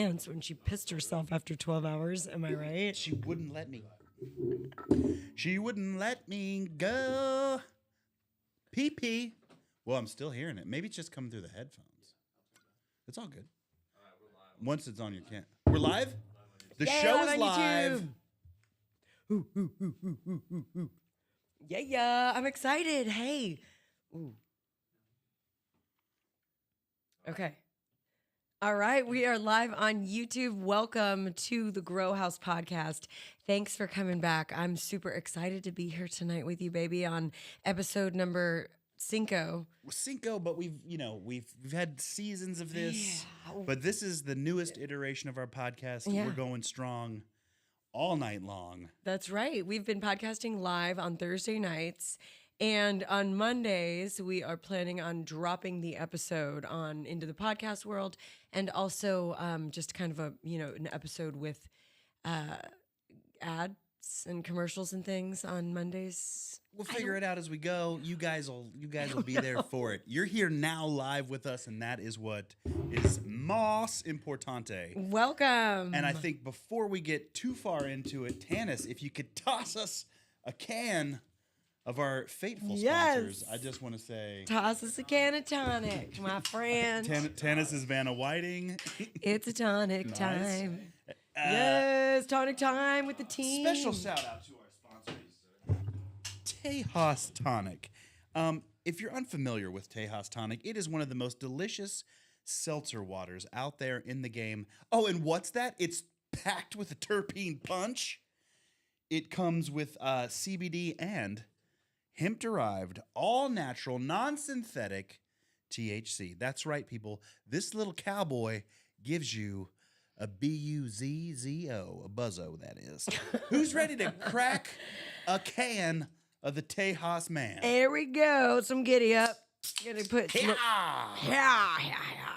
pants when she pissed herself after 12 hours. Am I right? She wouldn't let me. She wouldn't let me go. Pee pee. Well, I'm still hearing it. Maybe it's just coming through the headphones. It's all good. Once it's on your can. We're live? The show is live. Ooh, ooh, ooh, ooh, ooh, ooh, ooh. Yeah. I'm excited. Hey. Ooh. Okay. All right. We are live on YouTube. Welcome to the Grow House podcast. Thanks for coming back. I'm super excited to be here tonight with you, baby, on episode number Cinco. Cinco, but we've had seasons of this. Yeah. But this is the newest iteration of our podcast. Yeah. We're going strong all night long. That's right. We've been podcasting live on Thursday nights. And on Mondays, we are planning on dropping the episode on into the podcast world, and also just kind of an episode with ads and commercials and things on Mondays. We'll figure it out as we go. You guys will be there for it. You're here now live with us, and that is what is más importante. Welcome. And I think before we get too far into it, Tanis, if you could toss us a can of our fateful sponsors, I just want to say, toss us a can of tonic, my friend. Tanis is Vanna Whiting. It's a tonic time. Yes, tonic time with the team. Special shout out to our sponsors, Tejas Tonic. If you're unfamiliar with Tejas Tonic, it is one of the most delicious seltzer waters out there in the game. Oh, and what's that? It's packed with a terpene punch. It comes with CBD and hemp-derived, all-natural, non-synthetic THC. That's right, people. This little cowboy gives you a B-U-Z-Z-O, a buzzo, that is. Who's ready to crack a can of the Tejas Man? There we go. Some giddy up. Gonna put Yeah.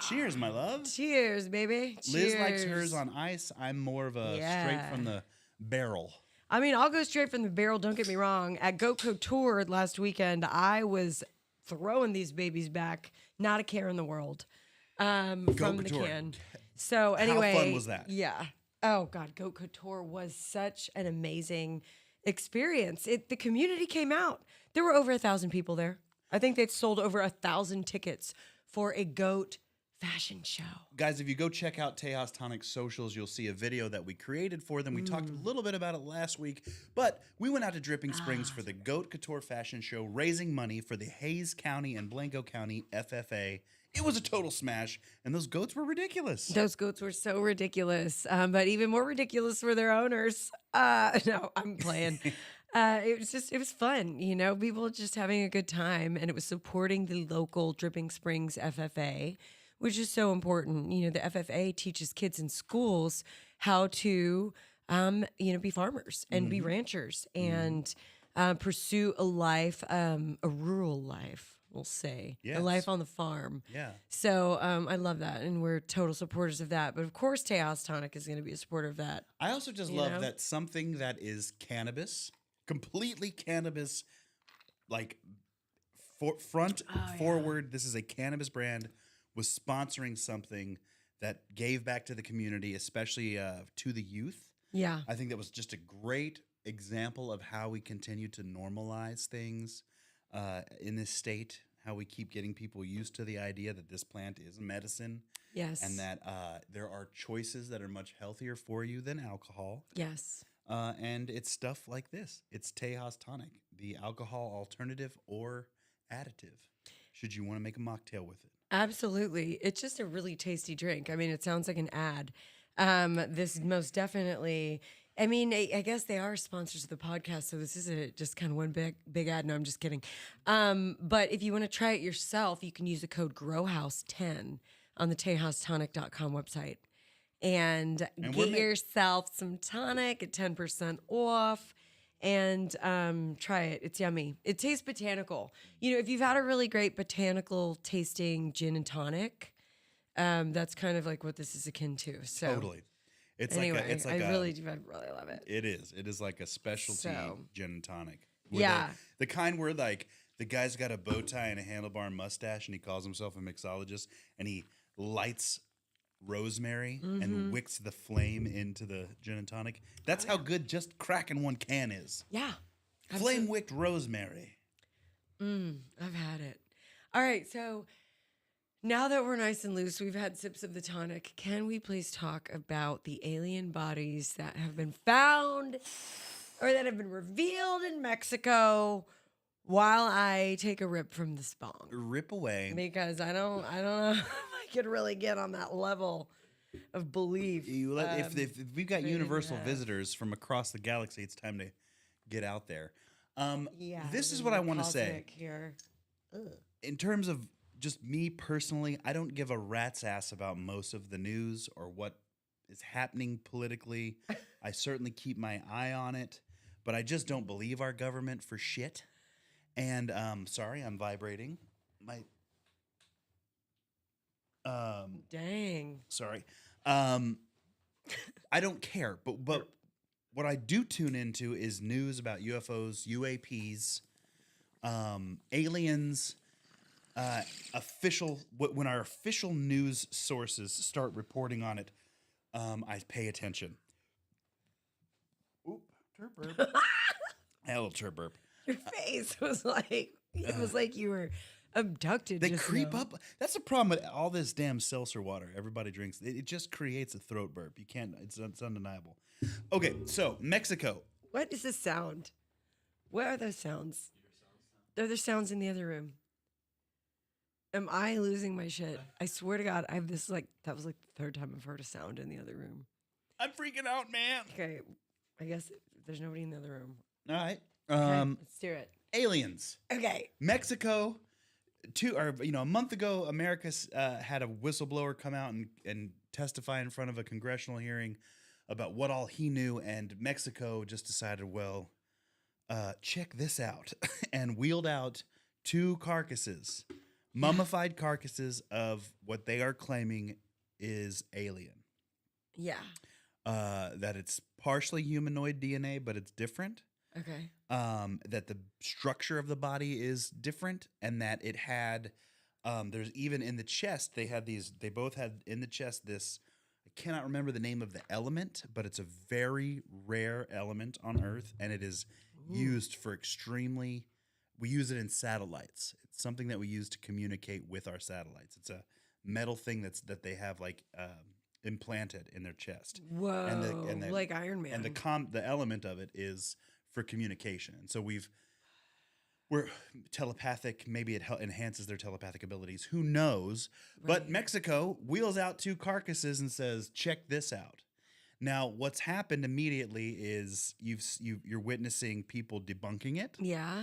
Cheers, my love. Cheers, baby. Cheers. Liz likes hers on ice. I'm more of a straight from the barrel. I mean, I'll go straight from the barrel. Don't get me wrong. At Goat Couture last weekend, I was throwing these babies back. Not a care in the world. From the can. So anyway, how fun was that? Yeah. Oh God, Goat Couture was such an amazing experience. The community came out. There were over 1,000 people there. I think they'd sold over 1,000 tickets for a goat fashion show. Guys, if you go check out Tejas Tonic's socials, you'll see a video that we created for them. We talked a little bit about it last week, but we went out to Dripping Springs for the Goat Couture Fashion Show, raising money for the Hays County and Blanco County FFA. It was a total smash, and those goats were ridiculous. Those goats were so ridiculous, but even more ridiculous were their owners. No, I'm playing. It was fun, people just having a good time, and it was supporting the local Dripping Springs FFA, which is so important. The FFA teaches kids in schools how to, be farmers and be ranchers and pursue a life, a rural life. We'll say a life on the farm. Yeah. So I love that, and we're total supporters of that. But of course, Tejas Tonic is going to be a supporter of that. I also just love that something that is cannabis, completely cannabis, like forward. This is a cannabis brand, was sponsoring something that gave back to the community, especially to the youth. Yeah. I think that was just a great example of how we continue to normalize things in this state, how we keep getting people used to the idea that this plant is medicine. Yes. And that there are choices that are much healthier for you than alcohol. Yes. And it's stuff like this. It's Tejas Tonic, the alcohol alternative or additive, should you want to make a mocktail with it. Absolutely. It's just a really tasty drink. I mean, it sounds like an ad. This most definitely... I mean, I guess they are sponsors of the podcast, so this isn't just kind of one big ad. No, I'm just kidding. But if you want to try it yourself, you can use the code GROWHOUSE10 on the TejasTonic.com website. And get yourself some tonic at 10% off and try it. It's yummy. It tastes botanical. If you've had a really great botanical tasting gin and tonic, that's kind of like what this is akin to. So. Totally. I really love it. It is like a specialty gin and tonic. Yeah. The kind where like the guy's got a bow tie and a handlebar mustache and he calls himself a mixologist and he lights rosemary and wicks the flame into the gin and tonic. That's how good just cracking one can is. Yeah. Flame wicked rosemary. I've had it. All right, so now that we're nice and loose, we've had sips of the tonic. Can we please talk about the alien bodies that have been found or that have been revealed in Mexico while I take a rip from the bong? Rip away. Because I don't know if I could really get on that level of belief. If we've got maybe universal not. visitors from across the galaxy, it's time to get out there. Yeah, This is what I want to say. cosmic here. In terms of just me personally, I don't give a rat's ass about most of the news or what is happening politically. I certainly keep my eye on it, but I just don't believe our government for shit. And sorry, I'm vibrating. My Dang. sorry. I don't care, but what I do tune into is news about UFOs, UAPs, aliens. When our official news sources start reporting on it, I pay attention. Oop, turp burp. A little turp burp. Your face was like you were abducted. They just creep now. up. That's the problem with all this damn seltzer water everybody drinks. It just creates a throat burp. You can't. It's undeniable. Okay, so Mexico. What is this sound? What are those sounds? They're the sounds in the other room. Am I losing my shit? I swear to God, I have this that was like the third time I've heard a sound in the other room. I'm freaking out, man. Okay, I guess there's nobody in the other room. All right. Okay, let's do it. Aliens. Okay. Mexico. A month ago, America had a whistleblower come out and testify in front of a congressional hearing about what all he knew, and Mexico just decided, well, check this out, and wheeled out 2 carcasses, mummified carcasses of what they are claiming is alien. Yeah. That it's partially humanoid DNA, but it's different. Okay. That the structure of the body is different, and that it had, there's even in the chest, they both had in the chest this, I cannot remember the name of the element, but it's a very rare element on Earth, and it is used for we use it in satellites. It's something that we use to communicate with our satellites. It's a metal thing that they have implanted in their chest. Whoa. And like Iron Man. And the element of it is for communication. And so we're telepathic. Maybe it enhances their telepathic abilities. Who knows? Right. But Mexico wheels out 2 carcasses and says, check this out. Now, what's happened immediately is you're witnessing people debunking it. Yeah.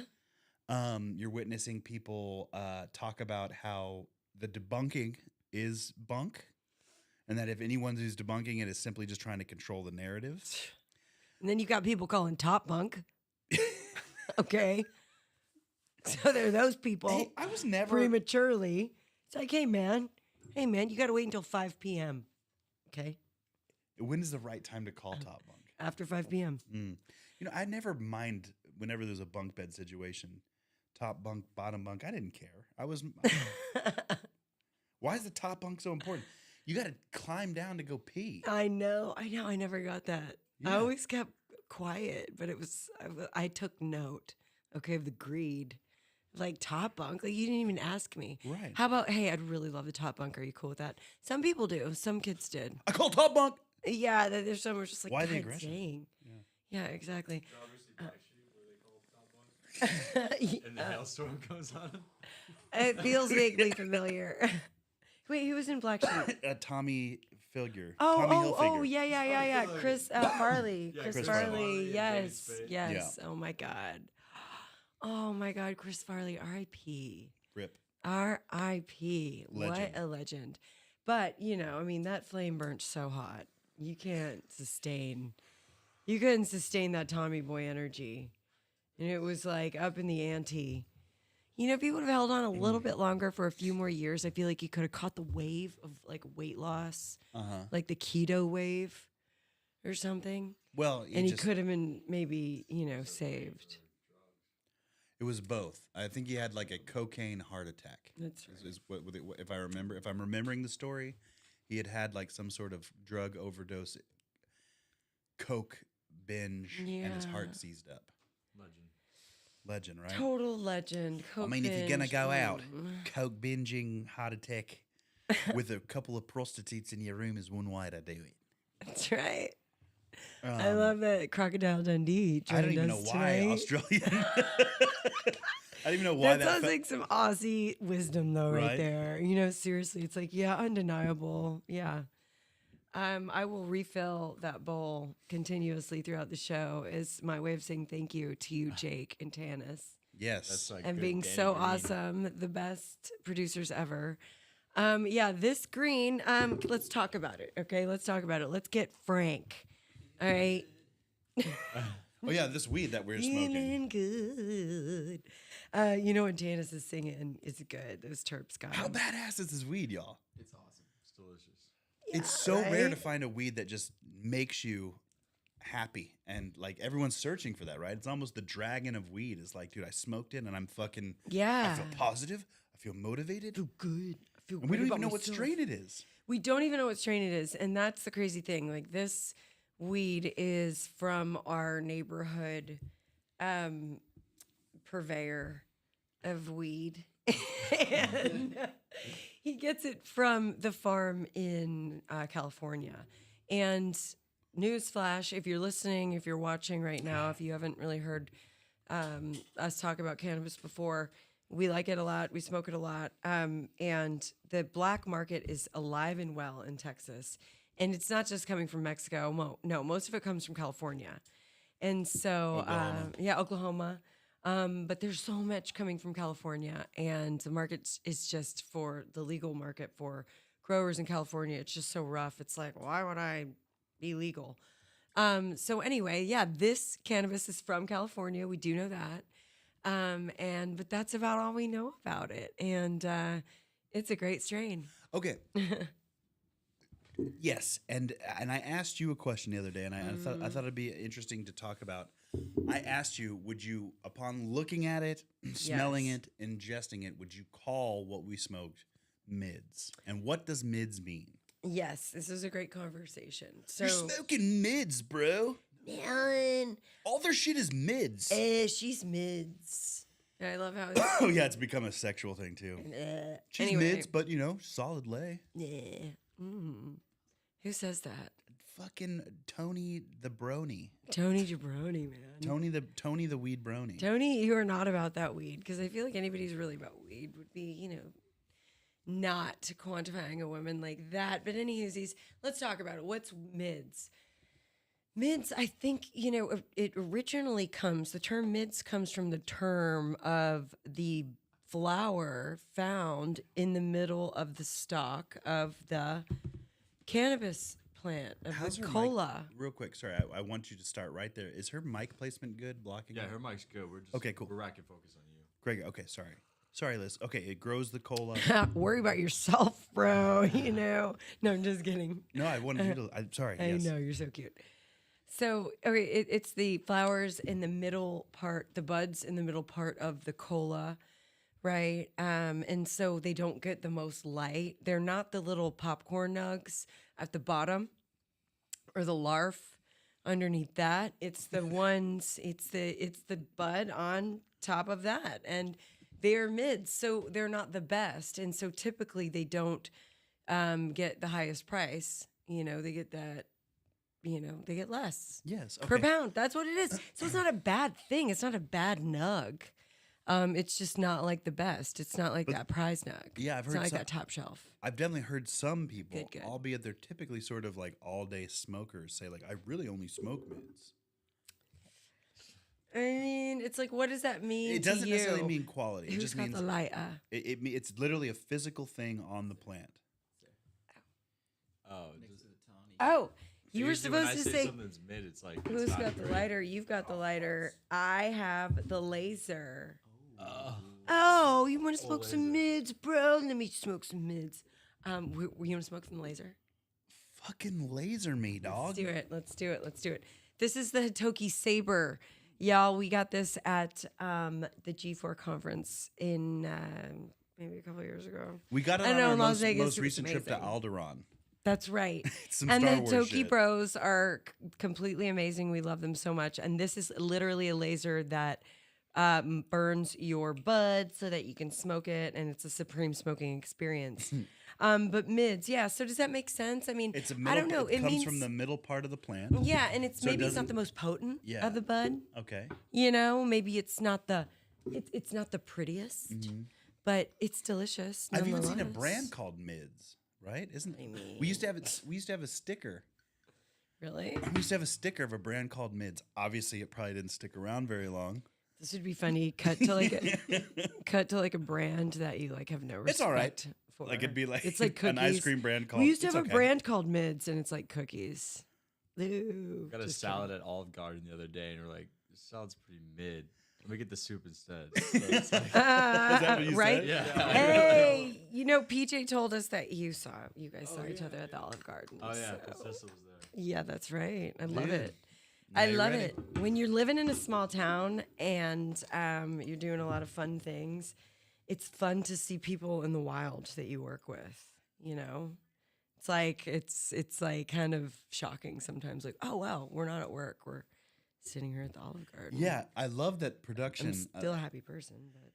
You're witnessing people talk about how the debunking is bunk, and that if anyone who's debunking it is simply just trying to control the narrative. And then you got people calling Top Bunk. Okay. So there are those people. Hey, I was never prematurely. It's like, hey man, you got to wait until 5 p.m. Okay. When is the right time to call Top Bunk? After 5 p.m. I never mind whenever there's a bunk bed situation. Top bunk, bottom bunk. I didn't care. Why is the top bunk so important? You got to climb down to go pee. I know. I never got that. Yeah. I always kept quiet, but I took note, okay, of the greed. Like top bunk, like you didn't even ask me. Right. How about, hey, I'd really love the top bunk. Are you cool with that? Some people do. Some kids did. I call top bunk. Yeah, there's some who's just like, why the God aggression? dang. Yeah, exactly. And the hailstorm goes on. It feels vaguely familiar. Wait, who was in Black Sheep? Tommy Hilfiger. Yeah. Chris Farley. Yeah, Chris Chris Farley. Farley and Yes. James Spade. Yes. Oh my God. Oh my God. Chris Farley. R.I.P. Rip. R.I.P. What Legend. a legend. But that flame burnt so hot. You couldn't sustain that Tommy Boy energy. And it was like up in the ante. If you would have held on a little bit longer for a few more years, I feel like you could have caught the wave of like weight loss, like the keto wave or something. Well, and he could have been maybe, saved. It was both. I think he had like a cocaine heart attack. That's right. If I'm remembering the story, He had like some sort of drug overdose, coke binge, and his heart Yeah. seized up. Legend. Legend, right? Total legend. I Coke mean, if you're gonna binge, go out, mm. coke binging, heart attack, with a couple of prostitutes in your room is one way to do it. That's right. I Um, love that Crocodile Dundee. I don't joined even know us why tonight. Australian. I don't even know why That that. sounds like some Aussie wisdom, though, right Right? there. Seriously, it's like, yeah, undeniable. Yeah. I will refill that bowl continuously throughout the show as my way of saying thank you to you, Jake and Tanis, Yes. That's like and good being Danny so Green. awesome, the best producers ever. Yeah, this green, let's talk about it, okay? Let's talk about it. Let's get frank, all right? Oh yeah, this weed that we're smoking. Feeling good. When Tanis is singing, it's good. Those terps got How 'em. badass is this weed, y'all? It's awesome. It's delicious. It's so rare to right? find a weed that just makes you happy, and like everyone's searching for that, right? It's almost the dragon of weed. It's like, dude, I smoked it, and I'm fucking. Yeah. I feel positive. I feel motivated. feel good. I feel And we great don't even about know what myself. strain it is. We don't even know what strain it is, and that's the crazy thing. Like this weed is from our neighborhood purveyor of weed, and he gets it from the farm in California. And newsflash: if you're listening, if you're watching right now, if you haven't really heard us talk about cannabis before. We like it a lot. We smoke it a lot. And the black market is alive and well in Texas. And it's not just coming from Mexico. No, most of it comes from California. And so, Oklahoma. But there's so much coming from California. And the market is just for the legal market for growers in California. It's just so rough. It's like, why would I be legal? So anyway, yeah, this cannabis is from California. We do know that. But that's about all we know about it. And it's a great strain. Okay. Yes, and I asked you a question the other day, and I thought it'd be interesting to talk about. I asked you, would you, upon looking at it, smelling Yes. it, ingesting it, would you call what we smoked mids? And what does mids mean? Yes, this is a great conversation. So, You're smoking mids, bro. Ellen, All their shit is mids. she's mids. I love how it's, Oh yeah, it's become a sexual thing too. She's anyway. mids, but solid lay. Yeah. Who says that? Fucking Tony the Brony. Tony Jabroni, man. Tony the weed brony. Tony, you are not about that weed because I feel like anybody who's really about weed would be, not quantifying a woman like that. But anywhoosies, let's talk about it. What's mids? Mids, I think, it originally the term mids comes from the term of the flower found in the middle of the stalk of the cannabis plant, of How's the her cola. mic? Real quick, sorry, I want you to start right there. Is her mic placement good? Blocking? Yeah, it? her mic's good. We're just Okay, cool. We're racking focus on you. Greg, okay, sorry, Liz. Okay, it grows the cola. Worry about yourself, bro. No, I'm just kidding. No, I wanted you to. I'm sorry. I yes. know, you're so cute. So, okay, it's the flowers in the middle part, the buds in the middle part of the cola, right? And so they don't get the most light. They're not the little popcorn nugs at the bottom or the larf underneath that. It's the ones, it's the bud on top of that. And they're mids, so they're not the best. And so typically they don't get the highest price. They get that. They get less. Yes. Per Okay. pound. That's what it is. So it's not a bad thing. It's not a bad nug. It's just not like the best. It's not like that prize nug. Yeah, I've It's heard not like some- that top shelf. I've definitely heard some people, Good. albeit they're typically sort of like all-day smokers, say like, I really only smoke mids. I mean, it's like, what does that mean? It to doesn't necessarily you? mean quality. It Who's just got means the lighter? it's literally a physical thing on the plant. Oh, Oh, you were usually when supposed I to say, something's mid. It's like who's it's not got the great. lighter? You've got the lighter. I have the laser. Oh, you want to smoke some mids, bro? Let me smoke some mids. You want to smoke some laser? Fucking laser me, dog. Let's do it. This is the Hitoki Saber. Y'all, we got this at the G4 conference in maybe a couple years ago. We got it I on know, our in Las most Vegas, it was recent trip to amazing. Alderaan. That's right. It's some And Star the Wars Toki shit. Bros are completely amazing. We love them so much. And this is literally a laser that burns your bud so that you can smoke it, and it's a supreme smoking experience. But mids, yeah. So does that make sense? I mean, It's a I middle. don't know. It It comes means from the middle part of the plant. yeah, and it's So it maybe it's not doesn't- the most potent Yeah. of the bud. Okay. You know, maybe it's not the it's not the prettiest, but it's delicious. I've even seen a nonetheless. brand called Mids, right? Isn't I we used to have it? We used to have a sticker. Really? We used to have a sticker of a brand called Mids. Obviously, it probably didn't stick around very long. This would be funny. Cut to like a brand that you like have no respect It's all right. for. Like it'd be like it's like cookies. an ice cream brand called. We used to it's have a okay. brand called Mids, and it's like cookies. Ew, Got a just salad kidding. at Olive Garden the other day, and we're like, this salad's pretty mid. Let me get the soup instead. So it's like, that what you right? said? yeah. Hey, you know, PJ told us that you guys saw each other at the Olive Garden. Oh yeah, so- Princessa was there. Yeah, that's right. I love Dude, it. now I you're love ready. it. When you're living in a small town and you're doing a lot of fun things, it's fun to see people in the wild that you work with. You know, it's like kind of shocking sometimes. Like, oh wow, we're not at work. We're sitting here at the Olive Garden. Yeah, I love that production. I'm still a happy person, but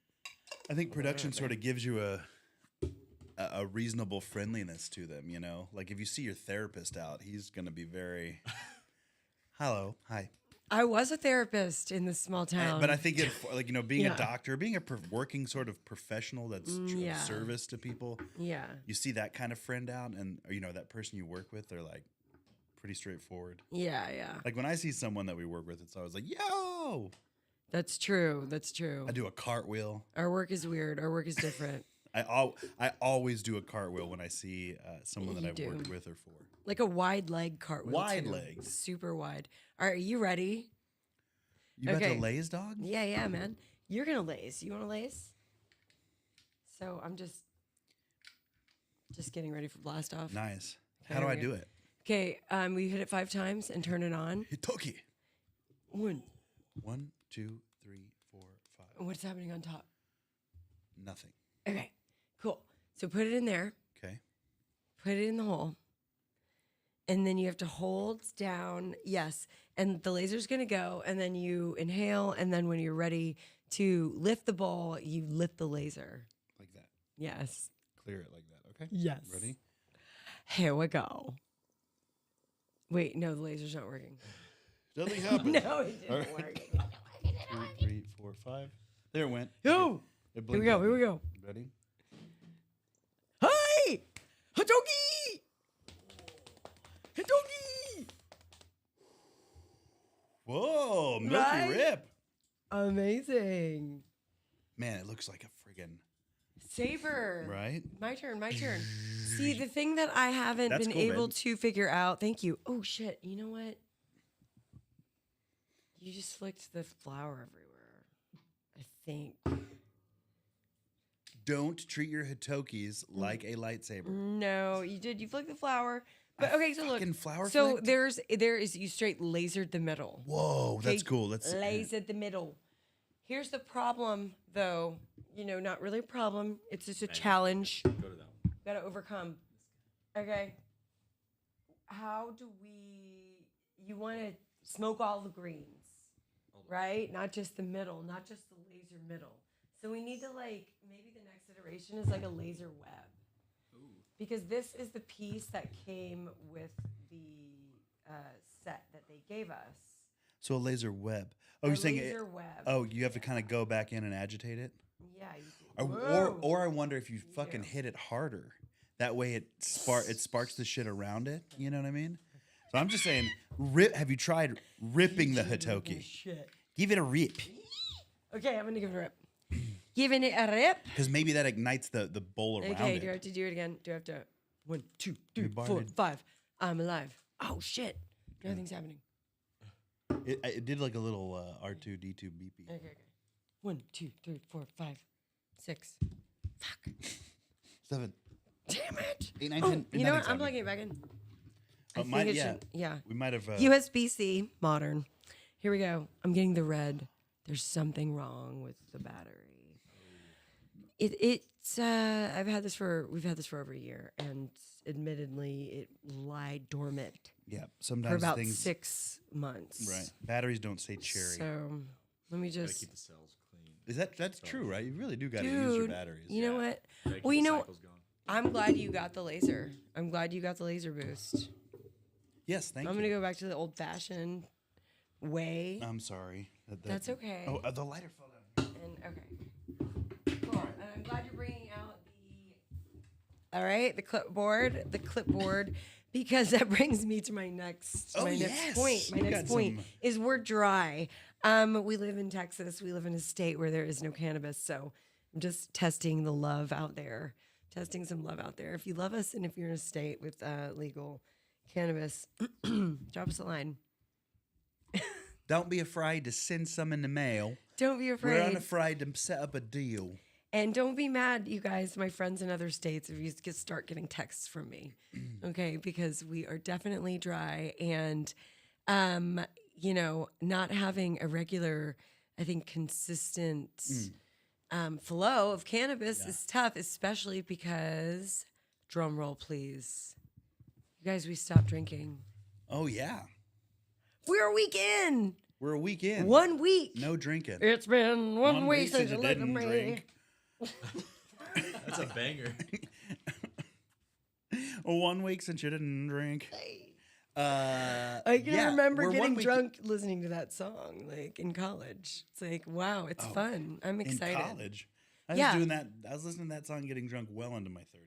I think production sort of gives you a reasonable friendliness to them. You know, like if you see your therapist out, he's gonna be very. Hello, hi. I was a therapist in this small town. But I think it, like being Yeah. a doctor, being a working sort of professional that's Yeah. of service to people. yeah, You see that kind of friend out, and that person you work with, they're like pretty straightforward. yeah. Like when I see someone that we work with, it's always like, "Yo!" That's true. That's true. I do a cartwheel. Our work is weird. Our work is different. I always do a cartwheel when I see someone that You I've do. worked with or for. Like a wide leg cartwheel. Wide too. legs. Super wide. All right, are you ready? You about Okay. to laze, dog? Yeah, man. You're gonna lace. You wanna lace? So I'm just getting ready for blast off. Nice. Okay, How do here I we do go. it? Okay, we hit it 5 times and turn it on. Hitoki. 1. 1, 2, 3, 4, 5. What's happening on top? Nothing. Okay, cool. So put it in there. Okay. Put it in the hole. And then you have to hold down, yes. And the laser's gonna go, and then you inhale, and then when you're ready to lift the bowl, you lift the laser. Like that. Yes. Clear it like that. Okay. Yes. Ready? Here we go. Wait, no, the laser's not working. Nothing happened. No, it didn't All right. work. 2, 3, 4, 5. There it went. Yo! It Here we blinked go, at here we me. go. Ready? Hi! Hatoki! Hatoki! Whoa, milky Right? rip. Amazing. Man, it looks like a friggin' Savor. right. My turn, my turn. See, the thing that I haven't That's been cool, able babe. to figure out, thank you. Oh, shit. You know what? You just flicked the flour everywhere. I think. Don't treat your hitokis like a lightsaber. No, you did. You flicked the flour. But okay, so look. fucking flour So flicked? there is you straight lasered the middle. Whoa, that's Okay, cool. Let's lasered the middle. Here's the problem, though. You know, not really a problem. It's just a challenge. Go to that one. Gotta overcome. Okay. How do we? You want to smoke all the greens, right? Not just the middle, not just the laser middle. So we need to maybe the next iteration is like a laser web. Because this is the piece that came with the set that they gave us. So a laser web. Oh, A you're saying laser web. Oh, you have to kind of go back in and agitate it? Yeah, you do. Or I wonder if you fucking hit it harder. That way it sparks the shit around it. You know what I mean? So I'm just saying, have you tried ripping the hitoki? Shit. Give it a rip. Okay, I'm gonna give it a rip. Giving it a rip. Because maybe that ignites the bowl around Okay, it. do I have to do it again? Do I have to? 1, 2, 3, You 4, barred. 5. I'm alive. Oh shit! Nothing's happening. It did like a little R2D2 beepy. Okay, okay. 1, 2, 3, 4, 5, 6. Fuck. 7, Damn it! 8, 9, Oh, 10. you know what? nothing's I'm happening. plugging it back in. But I mine- think it yeah. should. Yeah. We might have. USB-C modern. Here we go. I'm getting the red. There's something wrong with the battery. We've had this for over a year, and admittedly it lied dormant Yeah, for sometimes about things 6 months. right. Batteries don't say cherry. So let me Gotta just, keep the cells clean. That's true, right? You really do got to use your dude. batteries. You know Yeah. what? Gotta keep Well, you the know, cycles going. I'm glad you got the laser. I'm glad you got the laser boost. Yes, thank I'm you. gonna go back to the old fashioned way. I'm sorry. That's okay. Oh, the lighter fell down. And okay, cool. And I'm glad you're bringing out the. All right, the clipboard, because that brings me to my next. Oh, my yes. next point. My You next got point some- is we're dry. We live in Texas. We live in a state where there is no cannabis, so I'm just testing the love out there. Testing some love out there. If you love us and if you're in a state with legal cannabis, drop us a line. Don't be afraid to send some in the mail. Don't be We're afraid. unafraid to set up a deal. And don't be mad, you guys, my friends in other states, if you start getting texts from me, okay? Because we are definitely dry, and not having a regular, I think, consistent flow of cannabis is tough, especially because, drum roll, please, you guys, we stopped drinking. Oh yeah, We're a week in. we're a week in. 1 week. No drinking. It's been one One week week since since you you looked at didn't me. drink. That's a banger. 1 week since you didn't drink. I can yeah, remember we're 1 getting week drunk listening to that song, like in college. It's like, wow, it's fun. I'm excited. in college. I was Yeah. doing that. I was listening to that song, getting drunk well into my 30s.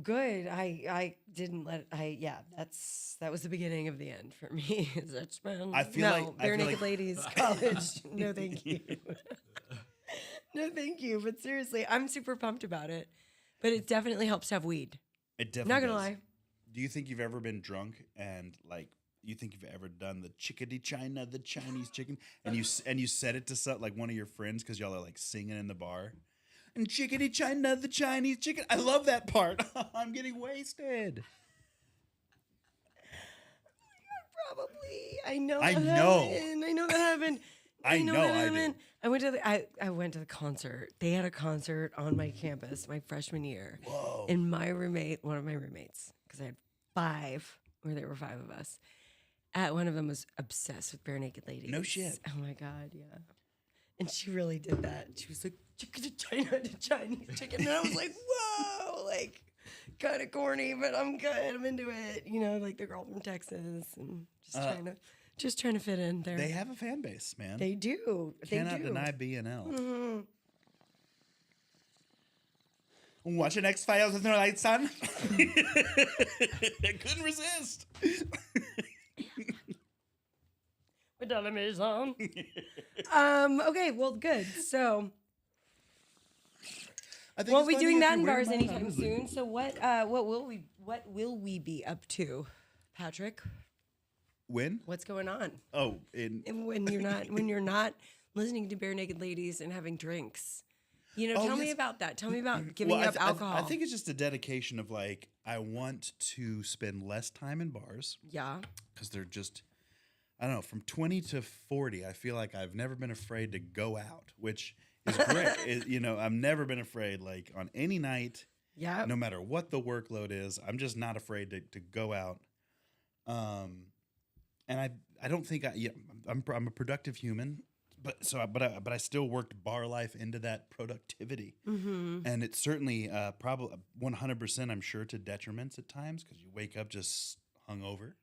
Good. I didn't let. That was the beginning of the end for me. That's been. I feel like- I Bare feel Naked like- Ladies college. No, thank you. No, thank you. But seriously, I'm super pumped about it. But it definitely helps to have weed. It definitely. Not gonna does. lie. Do you think you've ever been drunk and like you think you've ever done the chickadee China, the Chinese chicken, and you said it to like one of your friends because y'all are like singing in the bar, and chickadee China, the Chinese chicken. I love that part. I'm getting wasted. Probably. I know. I that know. happened. I know that happened. I know that I did. happened. I went to the concert. They had a concert on my campus my freshman year. Whoa. And one of my roommates, because I had 5, or there were 5 of us. One of them was obsessed with Bare Naked Ladies. No shit. Oh my God, yeah. And she really did that. She was like, chicken to China to Chinese chicken. And I was like, whoa, like kind of corny, but I'm good. I'm into it. Like the girl from Texas, and just trying to fit in there. They have a fan base, man. They do. Cannot do. deny BNL. Watching X Files with no lights on. I couldn't resist. My television on. Okay, well, good. So, I think won't it's be funny doing if that you in wear bars mine, anytime honestly. soon. So, what will we be up to, Patrick? When? What's going on? Oh, And when you're not listening to Bare Naked Ladies and having drinks, Oh, tell me yes. about that. Tell me about giving well, up alcohol. I think it's just a dedication of like I want to spend less time in bars yeah. because they're just I don't know, from 20 to 40, I feel like I've never been afraid to go out, which is great. I've never been afraid, like on any night, Yeah. no matter what the workload is, I'm just not afraid to go out. And I don't think I'm a productive human, but I still worked bar life into that productivity. Mm-hmm. And it's certainly probably 100%, I'm sure, to detriments at times because you wake up just hungover.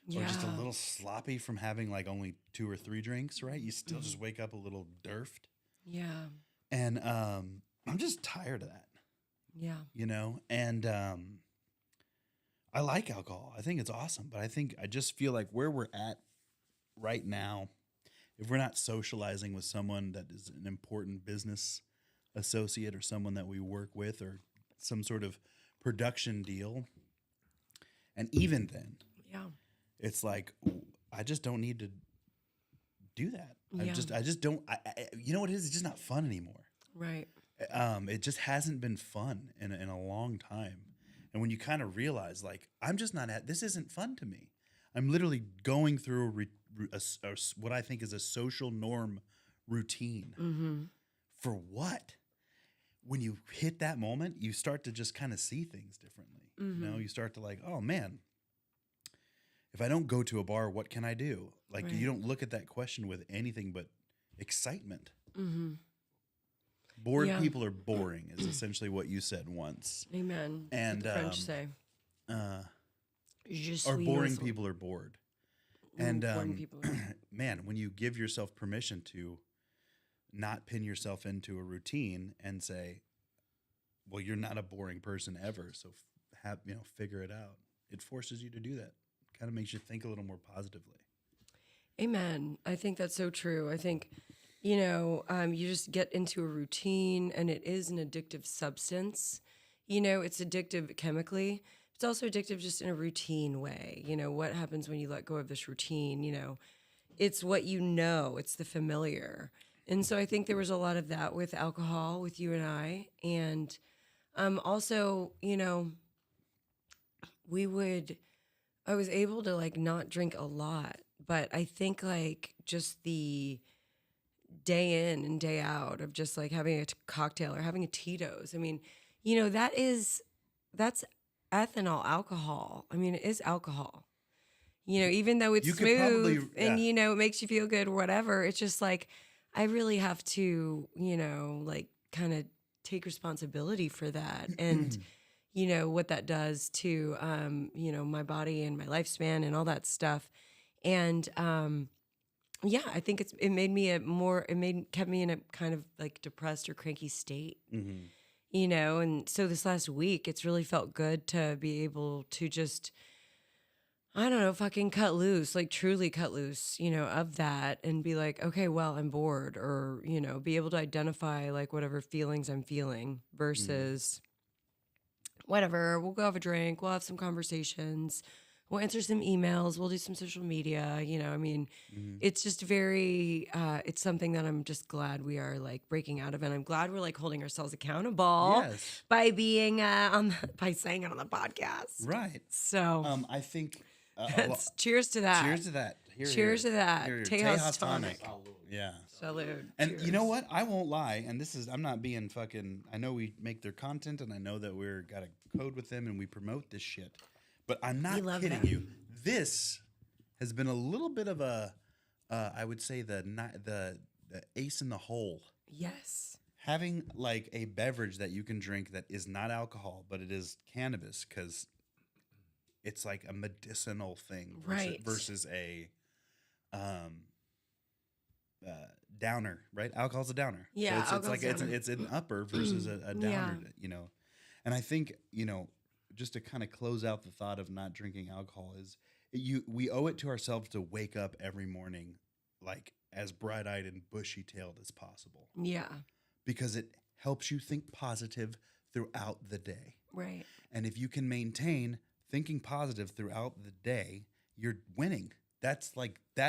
Yeah. Or just a little sloppy from having like only 2 or 3 drinks, right? You still just wake up a little durfed. Yeah. And I'm just tired of that, Yeah. And I like alcohol. I think it's awesome. But I just feel like where we're at right now, if we're not socializing with someone that is an important business associate or someone that we work with or some sort of production deal, and even then, Yeah. it's like I just don't need to do that. Yeah. I just don't. You know what it is? It's just not fun anymore. Right. It just hasn't been fun in a long time. And when you kind of realize, like, I'm just not this isn't fun to me. I'm literally going through what I think is a social norm routine. Mm-hmm. For what? When you hit that moment, you start to just kind of see things differently. You know, you start to like, oh man, if I don't go to a bar, what can I do? Like, Right. you don't look at that question with anything but excitement. Mm-hmm. Bored Yeah. people are boring, is essentially what you said once. Amen. And What the French say. Je or suis boring noisy. people are bored. Ooh, And boring people. man, when you give yourself permission to not pin yourself into a routine and say, well, you're not a boring person ever, so figure it out. It forces you to do that. Kind of makes you think a little more positively. Amen. I think that's so true. I think, you just get into a routine and it is an addictive substance. It's addictive chemically. It's also addictive just in a routine way. What happens when you let go of this routine? It's what it's the familiar. And so I think there was a lot of that with alcohol with you and I. And also, I was able to like not drink a lot, but I think like just the day in and day out of just like having a cocktail or having a Tito's. I mean, that's ethanol alcohol. I mean, it is alcohol. Even though it's You could probably- smooth and yeah. it makes you feel good or whatever, it's just like I really have to, like kind of take responsibility for that and what that does to my body and my lifespan and all that stuff. And yeah, I think it made me kept me in a kind of like depressed or cranky state. And so this last week it's really felt good to be able to just I don't know, fucking cut loose, like truly cut loose, of that and be like, okay, well, I'm bored or, be able to identify like whatever feelings I'm feeling versus whatever. We'll go have a drink, we'll have some conversations, we'll answer some emails, we'll do some social media, I mean, it's just very, it's something that I'm just glad we are like breaking out of. And I'm glad we're like holding ourselves accountable Yes. by being, by saying it on the podcast. Right. So I think. cheers to that. Cheers to that. Here, Cheers here. to that. Here, here. Tejas tonic. Yeah. Salud. And Cheers. you know what? I won't lie. And I'm not being fucking. I know we make their content, and I know that we're got a code with them, and we promote this shit. But I'm not love kidding that. you. This has been a little bit of a, I would say the ace in the hole. Yes. Having like a beverage that you can drink that is not alcohol, but it is cannabis, because it's like a medicinal thing Right. versus a downer, right? Alcohol's a downer. Yeah, So it's like alcohol's a downer. it's an upper versus a downer, And I think, just to kind of close out the thought of not drinking alcohol is we owe it to ourselves to wake up every morning like as bright-eyed and bushy-tailed as possible. Yeah. Because it helps you think positive throughout the day. Right. And if you can maintain thinking positive throughout the day, you're winning. That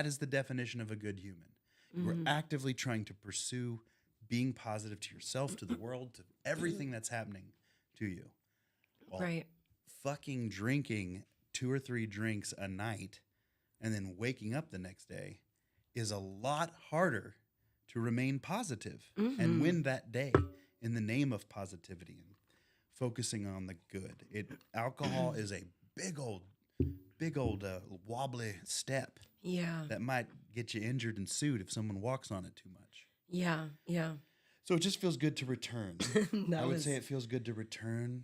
is the definition of a good human. You're actively trying to pursue being positive to yourself, to the world, to everything that's happening to you. Well, Right. fucking drinking 2 or 3 drinks a night and then waking up the next day is a lot harder to remain positive and win that day in the name of positivity and focusing on the good. Alcohol is a big old wobbly step Yeah. that might get you injured and sued if someone walks on it too much. Yeah. Yeah. So it just feels good to return. I would say it feels good to return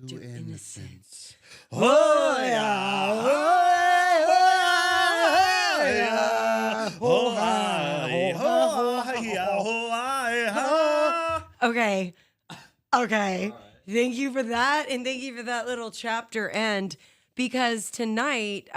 to innocence. Oh, yeah. Okay. Okay. Thank you for that. And thank you for that little chapter end. Because tonight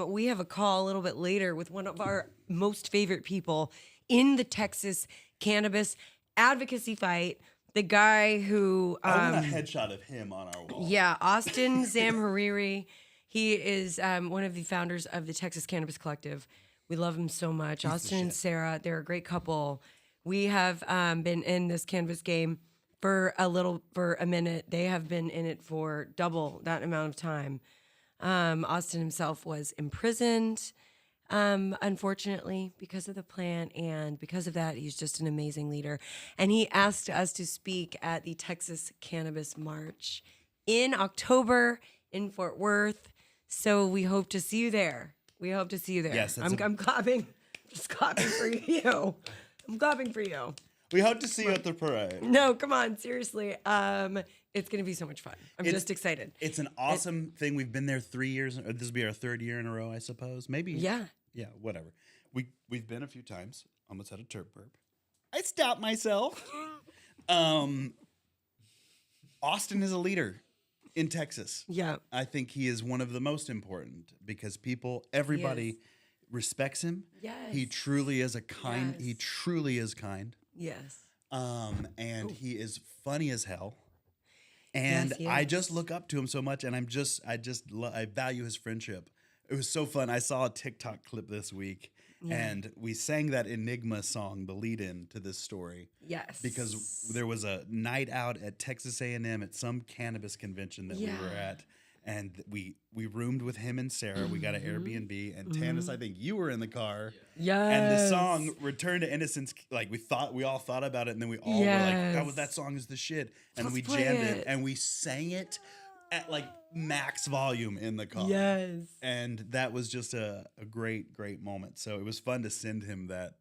we have a call a little bit later with one of our most favorite people in the Texas cannabis advocacy fight. The guy who I want a headshot of him on our wall. yeah, Austin Zamhariri. He is one of the founders of the Texas Cannabis Collective. We love him so much. Austin and Sarah, they're a great couple. We have been in this cannabis game for a minute. They have been in it for double that amount of time. Austin himself was imprisoned, unfortunately, because of the plant. And because of that, he's just an amazing leader. And he asked us to speak at the Texas Cannabis March in October in Fort Worth. So we hope to see you there. We hope to see you there. Yes, I'm clapping. Just clapping for you. I'm clapping for you. We hope to see you at the parade. No, come on, seriously. It's gonna be so much fun. I'm just excited. It's an awesome thing. We've been there 3 years. Or this will be our third year in a row, I suppose. Maybe. Yeah. Yeah. Whatever. We've been a few times. Almost had a turp burp. I stopped myself. Austin is a leader in Texas. Yeah. I think he is one of the most important because everybody respects him. Yes. He truly is kind. Yes. He truly is kind. Yes. And he is funny as hell. And Yes, he I is. just look up to him so much, and I value his friendship. It was so fun. I saw a TikTok clip this week, and we sang that Enigma song, the lead-in to this story. Yes. Because there was a night out at Texas A&M at some cannabis convention that we were at, and we roomed with him and Sarah. We got an Airbnb, and Tanis, I think you were in the car. Yes. And the song "Return to Innocence," like we all thought about it, and then we all were like, that song is the shit," and Let's we play jammed it. it, and we sang it at like max volume in the car. Yes. And that was just a great moment. So it was fun to send him that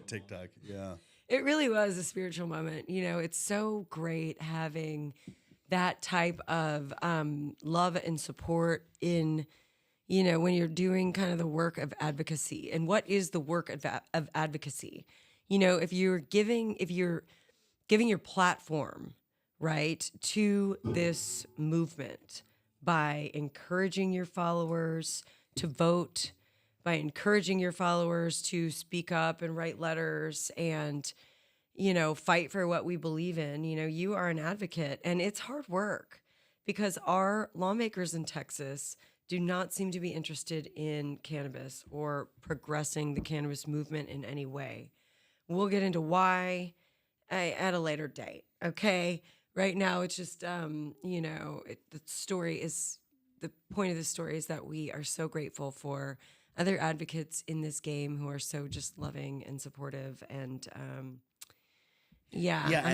TikTok. Yeah. It really was a spiritual moment. You know, it's so great having that type of love and support in, you know, when you're doing kind of the work of advocacy. And what is the work of advocacy? You know, if you're giving your platform, right, to this movement by encouraging your followers to vote, by encouraging your followers to speak up and write letters and, you know, fight for what we believe in. You know, you are an advocate, and it's hard work because our lawmakers in Texas do not seem to be interested in cannabis or progressing the cannabis movement in any way. We'll get into why at a later date, okay? Right now, it's just, you know, the point of the story is that we are so grateful for other advocates in this game who are so just loving and supportive. And I'm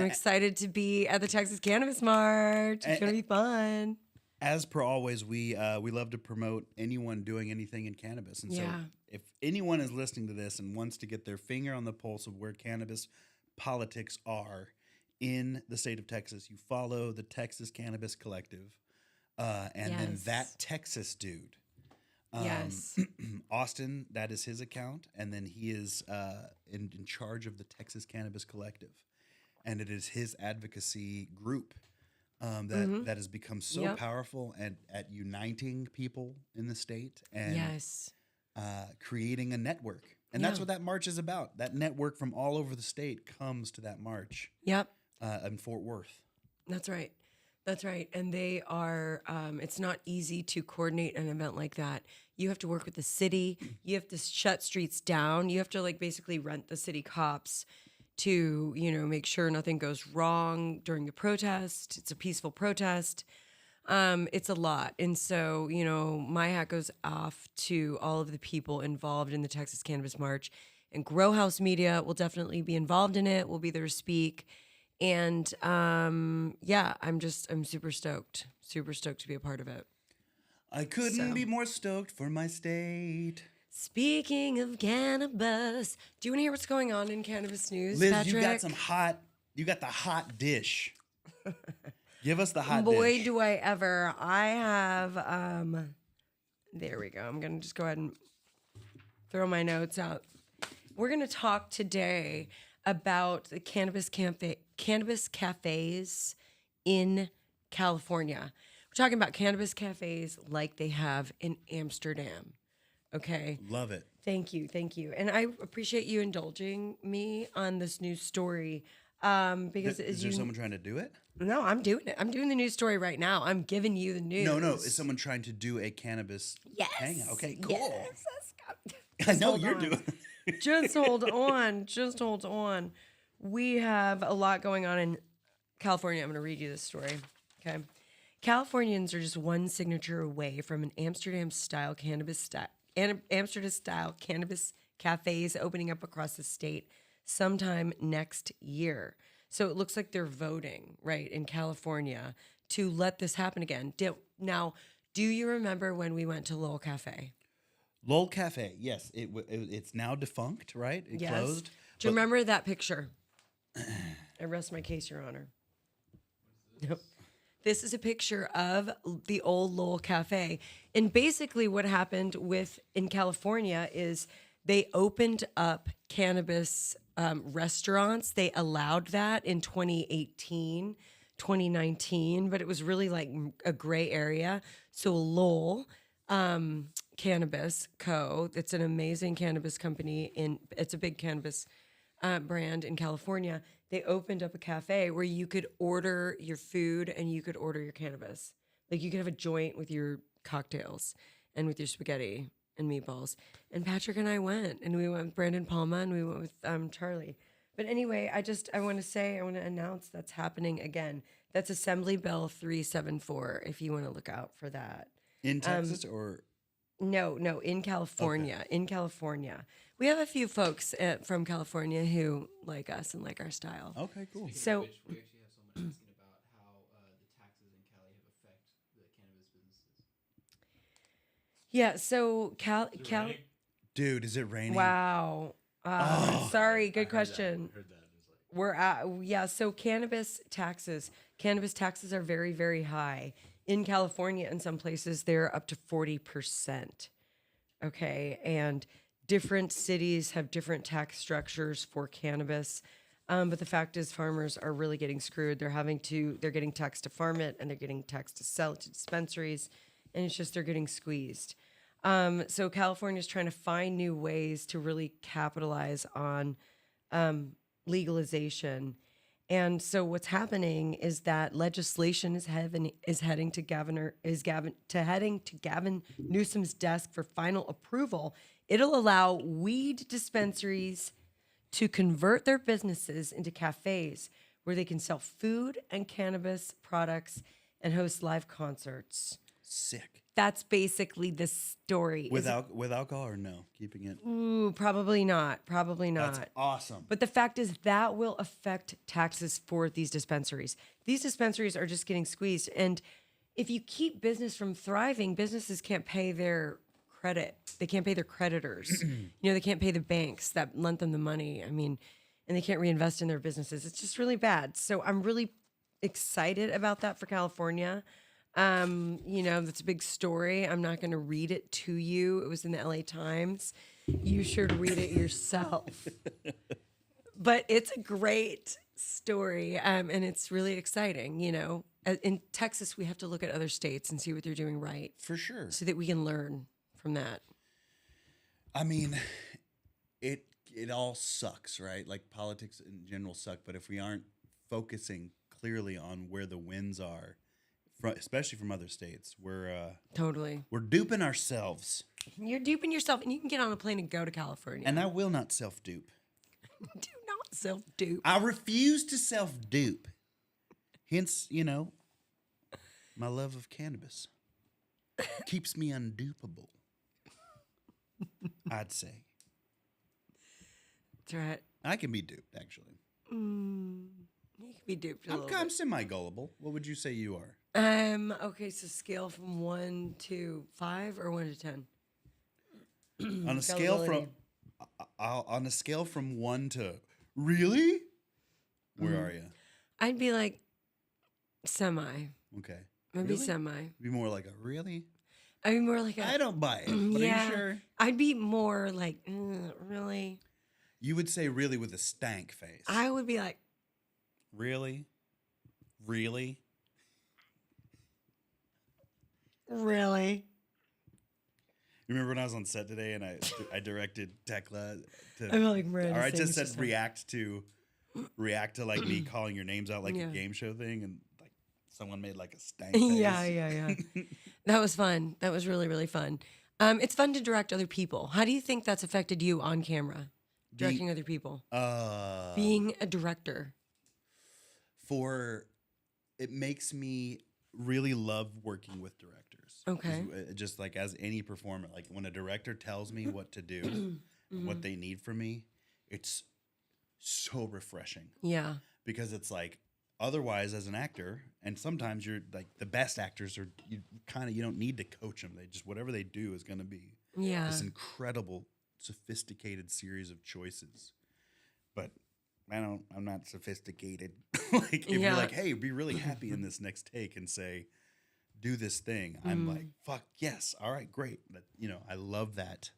excited to be at the Texas Cannabis March. It's going to be fun. As per always, we love to promote anyone doing anything in cannabis. And so Yeah. if anyone is listening to this and wants to get their finger on the pulse of where cannabis politics are in the state of Texas, you follow the Texas Cannabis Collective, and then that Texas dude. Yes. Austin, that is his account, and then he is in charge of the Texas Cannabis Collective, and it is his advocacy group that has become so powerful at uniting people in the state and creating a network. And that's what that march is about. That network from all over the state comes to that march. Yep. In Fort Worth. That's right. That's right. And they are, it's not easy to coordinate an event like that. You have to work with the city. You have to shut streets down. You have to like basically rent the city cops to, you know, make sure nothing goes wrong during the protest. It's a peaceful protest. It's a lot. And so, you know, my hat goes off to all of the people involved in the Texas Cannabis March, and Grow House Media will definitely be involved in it. We'll be there to speak. And I'm super stoked to be a part of it. I couldn't be more stoked for my state. Speaking of cannabis, do you want to hear what's going on in cannabis news, Liz, Patrick? you got the hot dish. Give us the hot Boy, dish. do I ever. I have, there we go. I'm going to just go ahead and throw my notes out. We're going to talk today about the cannabis cafes in California. We're talking about cannabis cafes like they have in Amsterdam. Okay. Love it. Thank you. And I appreciate you indulging me on this news story. Because Is there someone trying to do it? No, I'm doing it. I'm doing the news story right now. I'm giving you the news. No. Is someone trying to do a cannabis hangout? Okay, cool. Yes, I know you're doing it. Just hold on. We have a lot going on in California. I'm going to read you this story. Okay. Californians are just one signature away from an Amsterdam-style cannabis cafes opening up across the state sometime next year. So it looks like they're voting, right, in California to let this happen again. Now, do you remember when we went to Lowell Cafe? Lowell Cafe, yes, it's now defunct, right? It Yes. closed. Do you but- remember that picture? I rest my case, Your Honor. Nope. This is a picture of the old Lowell Cafe. And basically what happened in California is they opened up cannabis restaurants. They allowed that in 2018, 2019, but it was really like a gray area. So Lowell Cannabis Co., it's an amazing cannabis company, it's a big cannabis brand in California. They opened up a cafe where you could order your food and you could order your cannabis. Like you could have a joint with your cocktails and with your spaghetti and meatballs. And Patrick and I went, and we went with Brandon Palma, and we went with Charlie. But anyway, I want to announce that's happening again. That's Assembly Bill 374, if you want to look out for that. In Texas or? No, in California. Okay. In California. We have a few folks from California who like us and like our style. Okay, cool. So, Which we actually have someone asking about how the taxes in Cali have affected the cannabis businesses. yeah, so Cal. Dude, is it raining? Wow. Sorry, good question. I heard that. It was like, So cannabis taxes are very, very high. In California, in some places, they're up to 40%. Okay. And different cities have different tax structures for cannabis. But the fact is farmers are really getting screwed. They're getting taxed to farm it, and they're getting taxed to sell it to dispensaries. And it's just, they're getting squeezed. So California is trying to find new ways to really capitalize on legalization. And so what's happening is that legislation is heading to Gavin Newsom's desk for final approval. It'll allow weed dispensaries to convert their businesses into cafes where they can sell food and cannabis products and host live concerts. Sick. That's basically the story. With alcohol or no? Keeping it. Ooh, probably not. Probably not. That's awesome. But the fact is that will affect taxes for these dispensaries. These dispensaries are just getting squeezed. And if you keep business from thriving, businesses can't pay their credit. They can't pay their creditors. They can't pay the banks that lent them the money. I mean, and they can't reinvest in their businesses. It's just really bad. So I'm really excited about that for California. That's a big story. I'm not going to read it to you. It was in the LA Times. You should read it yourself. But it's a great story, and it's really exciting. In Texas, we have to look at other states and see what they're doing right For sure. so that we can learn from that. I mean, it all sucks, right? Like politics in general suck, but if we aren't focusing clearly on where the wins are, especially from other states, we're duping ourselves. You're duping yourself, and you can get on a plane and go to California. And I will not self-dupe. Do not self-dupe. I refuse to self-dupe. Hence, my love of cannabis keeps me undupable. I'd say. That's right. I can be duped, actually. You can be duped a little I'm bit. semi-gullible. What would you say you are? Okay, so scale from 1 to 5 or 1 to 10? On a scale from on a scale from 1 to really? Where are you? I'd be like semi. Okay. Maybe Really? semi. Be more like a really? I'd be more like a. I don't buy it. But yeah. are you sure? I'd be more like really. You would say really with a stank face. I would be like Really? Really? really. You remember when I was on set today and I directed Tekla to, I'm like Miranda or I saying just said she's react to like me calling your names out like Yeah. a game show thing, and like someone made like a stank face. yeah. That was fun. That was really, really fun. It's fun to direct other people. How do you think that's affected you on camera? Directing other people. Being a director. It makes me really love working with directors. Okay. Just like as any performer, like when a director tells me what to do, what they need from me, it's so refreshing Yeah. because it's like, otherwise, as an actor, and sometimes you're like the best actors are you don't need to coach them. They just whatever they do is going to be Yeah. this incredible, sophisticated series of choices. But I'm not sophisticated. Like if you're like, hey, be really happy in this next take and say, do this thing. I'm like, fuck yes, all right, great. But I love that.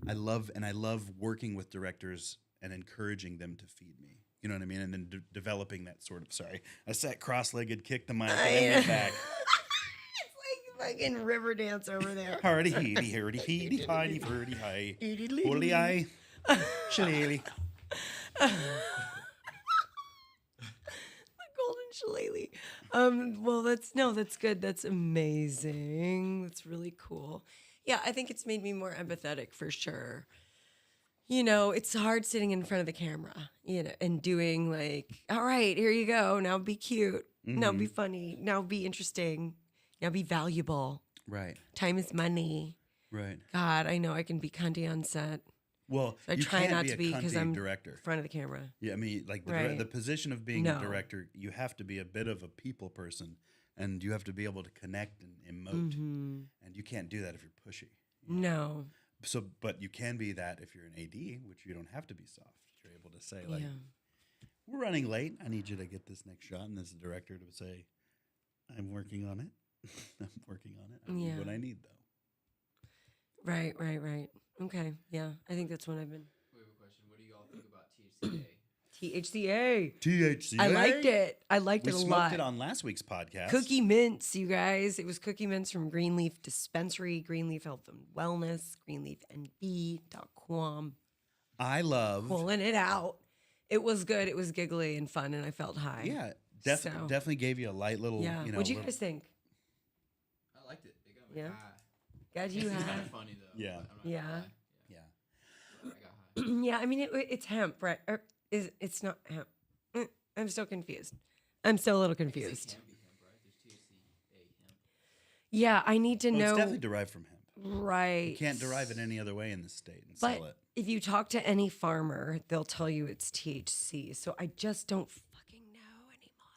I love working with directors and encouraging them to feed me. You know what I mean? And then developing that sort of. Sorry, I sat cross-legged, kicked the mic, and went back. It's like fucking river dance over there. Hardy heedy, hardy heedy, hardy furdy hi, holy eye, shillelagh. Golden shillelagh. Well, that's good. That's amazing. That's really cool. Yeah, I think it's made me more empathetic for sure. It's hard sitting in front of the camera, and doing like, all right, here you go. Now be cute. Now be funny. Now be interesting. Now be valuable. Right. Time is money. Right. God, I know I can be cunty on set. Well, I you try can't not be to a be because cunty I'm director. in front of the camera. Yeah, I mean, like Right. the position of being No. a director, you have to be a bit of a people person, and you have to be able to connect and emote, and you can't do that if you're pushy. No. So, but you can be that if you're an AD, which you don't have to be soft. You're able to say like, "We're running late. I need you to get this next shot," and this director to say, "I'm working on it. I'm working on it. I need what I need, though." Right. Okay. Yeah. I think that's what I've been. We have a question. What do you all think about THCA? THCA. THC. I liked it. I liked We it a smoked lot. it on last week's podcast. Cookie Mints, you guys. It was Cookie Mints from Greenleaf Dispensary, Greenleaf Health and Wellness, greenleafnb.com. I love. Pulling it out. It was good. It was giggly and fun, and I felt high. Yeah, So- definitely gave you a light little. Yeah. What'd you guys think? I liked it. It got me Yeah? high. God, you It's kind had. of funny though. Yeah. but I'm not gonna Yeah. lie. Yeah. I got high. Yeah, I mean, it's hemp, right? Or it's not hemp. I'm still confused. I'm still a little It confused. can be hemp, right? There's THCA hemp. Yeah, I need to Well, know. it's definitely derived from hemp. Right. You can't derive it any other way in this state and But sell it. if you talk to any farmer, they'll tell you it's THC. So I just don't fucking know anymore.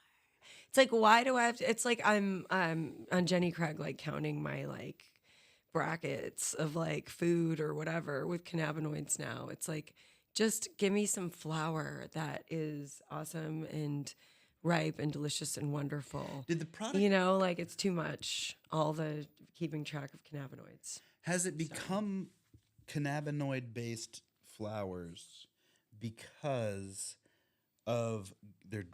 It's like, why do I have to? It's like I'm on Jenny Craig, like counting my like brackets of like food or whatever with cannabinoids now. It's like, just give me some flour that is awesome and ripe and delicious and wonderful. Did the product Like it's too much, all the keeping track of cannabinoids. has it become cannabinoid based flowers because of their?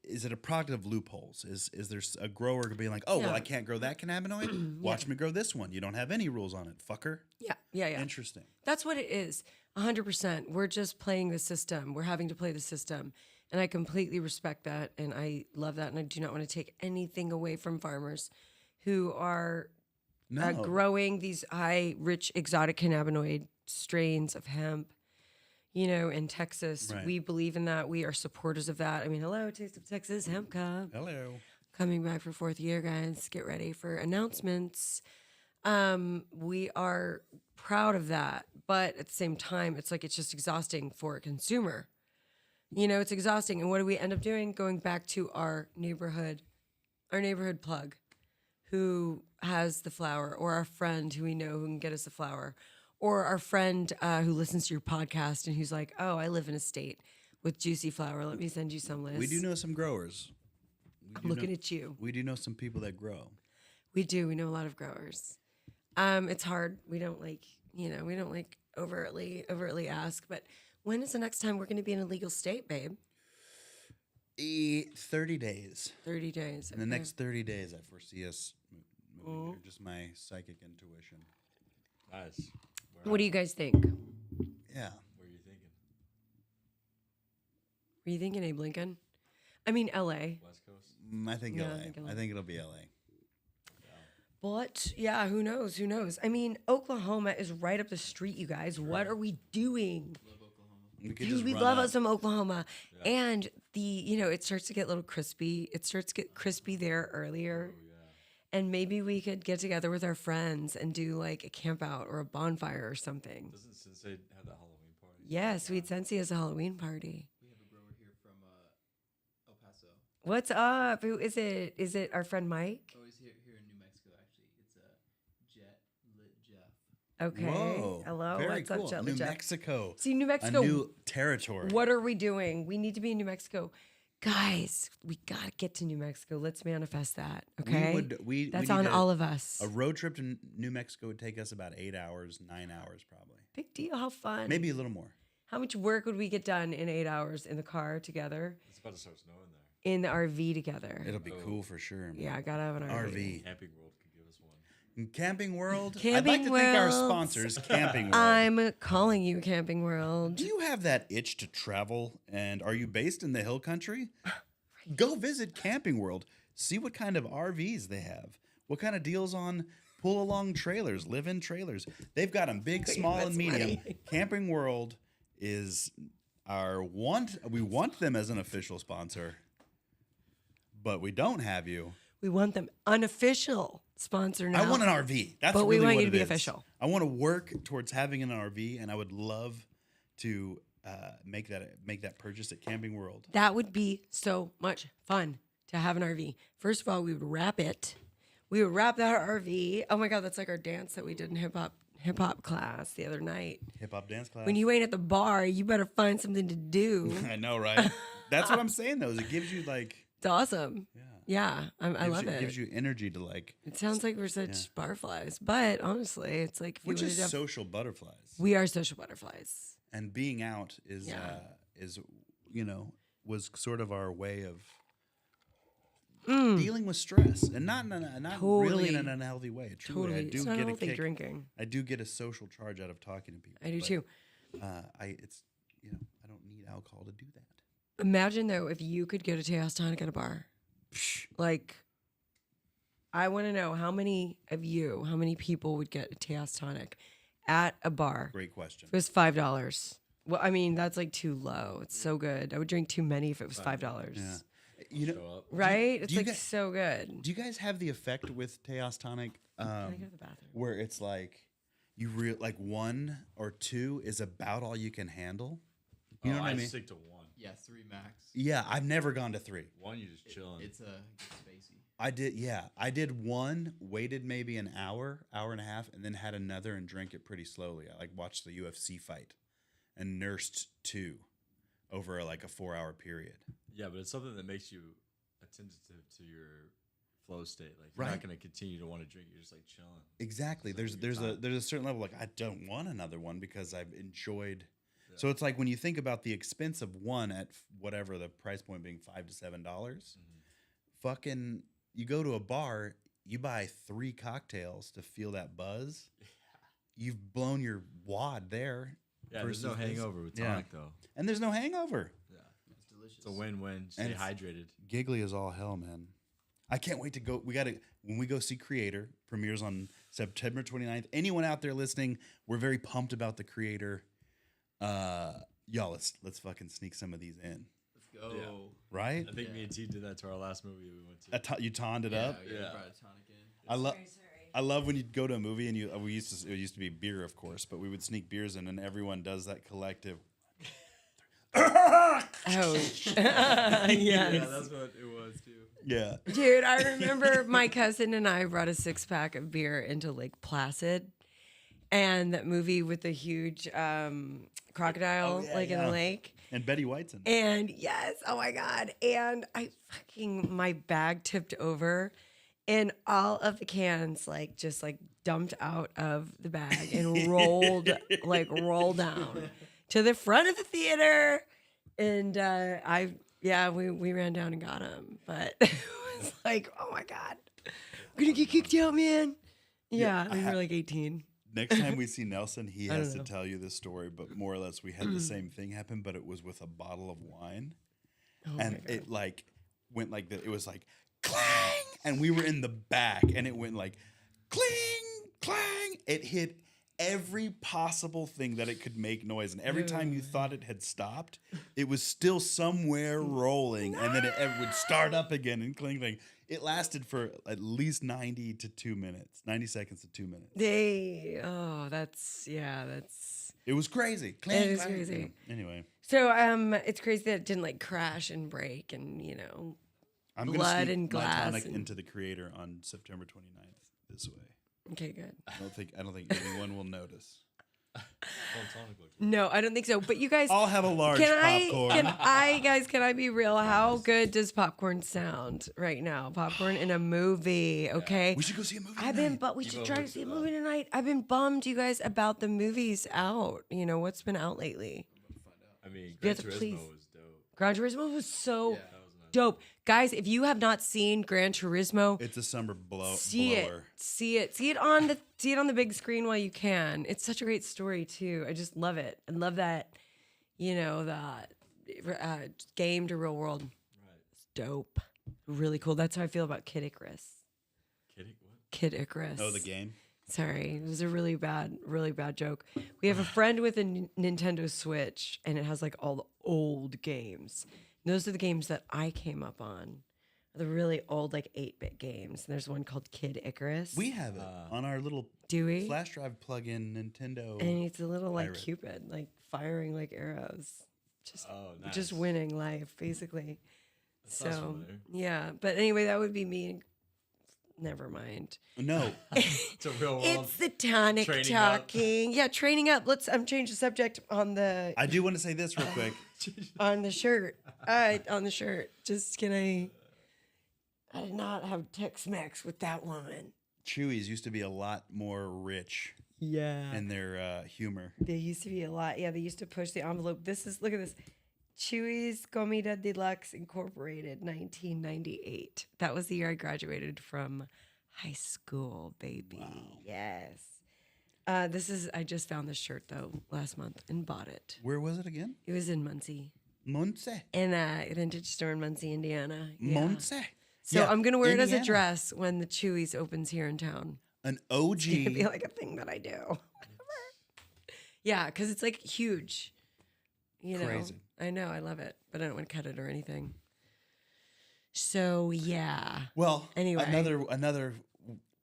Is it a product of loopholes? Is there a grower being like, oh well, Yeah. I can't grow that cannabinoid. Watch me grow this one. You don't have any rules on it, fucker. Yeah. Interesting. That's what it is. 100%. We're just playing the system. We're having to play the system. And I completely respect that. And I love that. And I do not want to take anything away from farmers who are No, growing these high, rich, exotic cannabinoid strains of hemp. In Texas, Right. we believe in that. We are supporters of that. I mean, hello, Taste of Texas Hemp Cup. hello. Coming back for 4th year, guys. Get ready for announcements. We are proud of that, but at the same time, it's like it's just exhausting for a consumer. It's exhausting. And what do we end up doing? Going back to our neighborhood plug, who has the flower, or our friend who we know who can get us the flower, or our friend who listens to your podcast and who's like, oh, I live in a state with juicy flower. Let me send you some, Liz. We do know some growers. I'm looking at you. We do know some people that grow. We do. We know a lot of growers. It's hard. We don't overtly ask. But when is the next time we're going to be in a legal state, babe? 30 days. 30 days. In the okay. next 30 days, I foresee us moving here. Just my psychic intuition. Nice. What do you guys think? Yeah. What are you thinking? Were you thinking Abe Lincoln? I mean, L.A. West Coast? I think Yeah, LA. I think LA. I think it'll be LA. But yeah, who knows? Who knows? I mean, Oklahoma is right up the street, you guys. What are we doing? Love Oklahoma. We could Dude, just we run love up. us some Oklahoma. And it starts to get a little crispy. It starts to get crispy there earlier. Oh, yeah. And maybe we could get together with our friends and do like a camp out or a bonfire or something. Doesn't Sensei have that Halloween party? Yeah, Sweet Sensei has a Halloween party. We have a grower here from El Paso. What's up? Who is it? Is it our friend Mike? Oh, he's here in New Mexico, actually. It's Jet Lit Jeff. Okay. Whoa. Hello. Very What's cool. up, New Jeff? Mexico. See, New A Mexico. new territory. What are we doing? We need to be in New Mexico. Guys, we got to get to New Mexico. Let's manifest that. Okay. That's need on all of us. A road trip to New Mexico would take us about 8 hours, 9 hours probably. Big deal. How fun. Maybe a little more. How much work would we get done in 8 hours in the car together, It's about to start snowing there. in the RV together? It'll be cool for sure. Man. Yeah, I got to have an RV. RV. Camping World could give us one. Camping World. I'd Camping like to thank our World. sponsors, Camping World. I'm calling you Camping World. Do you have that itch to travel? And are you based in the hill country? Go visit Camping World. See what kind of RVs they have. What kind of deals on pull-along trailers, live-in trailers. They've got them big, small, and That's medium. funny. Camping World is we want them as an official sponsor, but we don't have you. We want them unofficial sponsor now. I want an RV. That's But we really want what you to it be is. official. I want to work towards having an RV, and I would love to make that purchase at Camping World. That would be so much fun to have an RV. First of all, we would wrap it. We would wrap that RV. Oh my God, that's like our dance that we did in hip hop class the other night. Hip hop dance class. When you ain't at the bar, you better find something to do. I know, right? That's what I'm saying, though. Is it gives you like, It's awesome. Yeah, I love it. Gives you energy to like. It sounds like we're such butterflies, but honestly, it's like if We're you just wanted to have- social butterflies, we are social butterflies. and being out is Yeah. was sort of our way of dealing with stress, and not really in Totally. an unhealthy way. Truly, Totally, I do it's not get a healthy kick. drinking. I do get a social charge out of talking to people. I do but, too. I don't need alcohol to do that. Imagine though if you could get a Tejas tonic at a bar. Like, I want to know how many people would get a Tejas tonic at a bar? Great question. If it was $5. Well, I mean, that's like too low. It's so good. I would drink too many if it was $5. Yeah. You know, Show up. Right? do It's you like guys- so good. do you guys have the effect with Tejas tonic Can I go to the bathroom? where it's like like 1 or 2 is about all you can handle? You know what I mean? Stick to one. Yeah, 3 max. Yeah, I've never gone to 3. One, you just chilling. It's spacey. I did 1, waited maybe an hour and a half, and then had another and drank it pretty slowly. I like watched the UFC fight and nursed 2 over like a 4-hour period. Yeah, but it's something that makes you attentive to your flow state. Like you're Right. not gonna continue to want to drink. You're just like chilling. Exactly. So There's you're fine. a certain level like I don't want another one because I've enjoyed. So it's like when you think about the expense of one at whatever the price point being $5 to $7, fucking you go to a bar, you buy 3 cocktails to feel that buzz. You've blown your wad there. Yeah, there's no versus this. hangover with Yeah. tonic though. And there's no hangover. Yeah, It's delicious. it's a win-win. Stay And it's- hydrated. Giggly is all hell, man. I can't wait to go. When we go see Creator, premieres on September 29th. Anyone out there listening, we're very pumped about the Creator. Y'all, let's fucking sneak some of these in. Let's go. Yeah. Right? I think me and T did that to our last movie we went to. You tonned it Yeah, up. yeah. Yeah. Brought a tonic in. I love when you go to a movie and it used to be beer, of course, but we would sneak beers in and everyone does that collective. Oh, Yeah, yes. that's what it was too. Yeah. Dude, I remember my cousin and I brought a 6-pack of beer into Lake Placid, and that movie with the huge crocodile, yeah, like in yeah. the lake. And Betty White's in it. And yes, oh my God. And my bag tipped over and all of the cans just dumped out of the bag and rolled down to the front of the theater. And we ran down and got them. But it was like, oh my God, I'm gonna get kicked out, man. Yeah, we were like 18. Next time we see Nelson, he I has to don't know. tell you this story, but more or less we had the same thing happen, but it was with a bottle of wine. Oh my And God. it went like that. It was like clang, and we were in the back, and it went like cling, clang. It hit every possible thing that it could make noise, and every time you thought it had stopped, it was still somewhere rolling, and then it would start up again and cling, cling. It lasted for at least 90 seconds to 2 minutes. That's It was crazy. Clang, It is clang. crazy. Anyway, so it's crazy that it didn't crash and break and I'm gonna blood sneak and my glass. tonic and- into the creator on September 29th this way. okay, good. I don't think anyone will notice. No, I don't think so. But you guys, I'll have a large can popcorn. can I be real? How good does popcorn sound right now? Popcorn in a movie, okay? We should go see a movie But tonight. we should try to see a movie tonight. I've been bummed, you guys, about the movies out. You know, what's been out lately? I mean, You Gran have to Turismo please- was dope. Gran Turismo was so Yeah. That was nice. dope. Guys, if you have not seen Gran Turismo, It's a summer blower. see it on the big screen while you can. It's such a great story too. I just love it. I love that, you know, the game to real world. Right. It's dope. Really cool. That's how I feel about Kid Icarus. Kidding? What? Kid Icarus. Oh, the game. Sorry, it was a really bad joke. We have a friend with a Nintendo Switch, and it has like all the old games. And those are the games that I came up on, the really old like 8-bit games. And there's one called Kid Icarus. We have it on our little Do we? flash drive plug-in Nintendo. And it's a little like pirate. Cupid, like firing like arrows, just Oh, nice. just winning life basically. That sounds So familiar. yeah, but anyway, that would be me. Never mind. No, It's a real world. It's the tonic Training up. talking. Yeah, training up. Let's change the subject on the I do want to say this real quick. on the shirt. On the shirt. Just can I did not have Tex-Mex with that woman. Chewies used to be a lot more rich Yeah. in their humor. They used to be a lot. Yeah, they used to push the envelope. Look at this. Chewy's Comida Deluxe Incorporated, 1998. That was the year I graduated from high school, baby. Wow. Yes. I just found this shirt though last month and bought it. Where was it again? It was in Muncie, Muncie. in a vintage store in Muncie, Indiana. Yeah. Muncie. So Yeah, I'm gonna wear it as a Indiana. dress when the Chewy's opens here in town. An It'd be OG. like a thing that I do. Yeah, because it's like huge. You know, Crazy. I know, I love it, but I don't want to cut it or anything. So yeah, Well, Anyway. another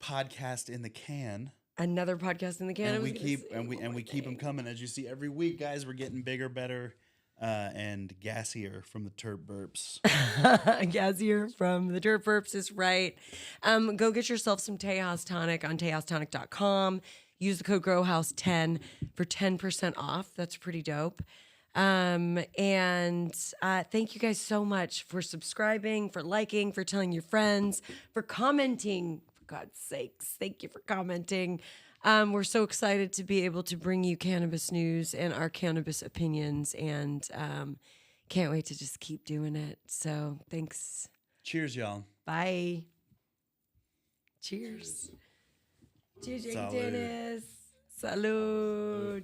podcast in the can. another podcast in the can. I And was we gonna keep say and we one and more we keep them thing. coming, as you see every week, guys. We're getting bigger, better, and gassier from the Terp Burps. Gazier from the Dirt Burps is right. Go get yourself some Tejas Tonic on tejastonic.com. Use the code GROWHOUSE10 for 10% off. That's pretty dope. And thank you guys so much for subscribing, for liking, for telling your friends, for commenting. For God's sakes, thank you for commenting. We're so excited to be able to bring you cannabis news and our cannabis opinions, and can't wait to just keep doing it. So thanks. Cheers, y'all. Bye. Cheers. Cheers, Salud. Dennis. Salud.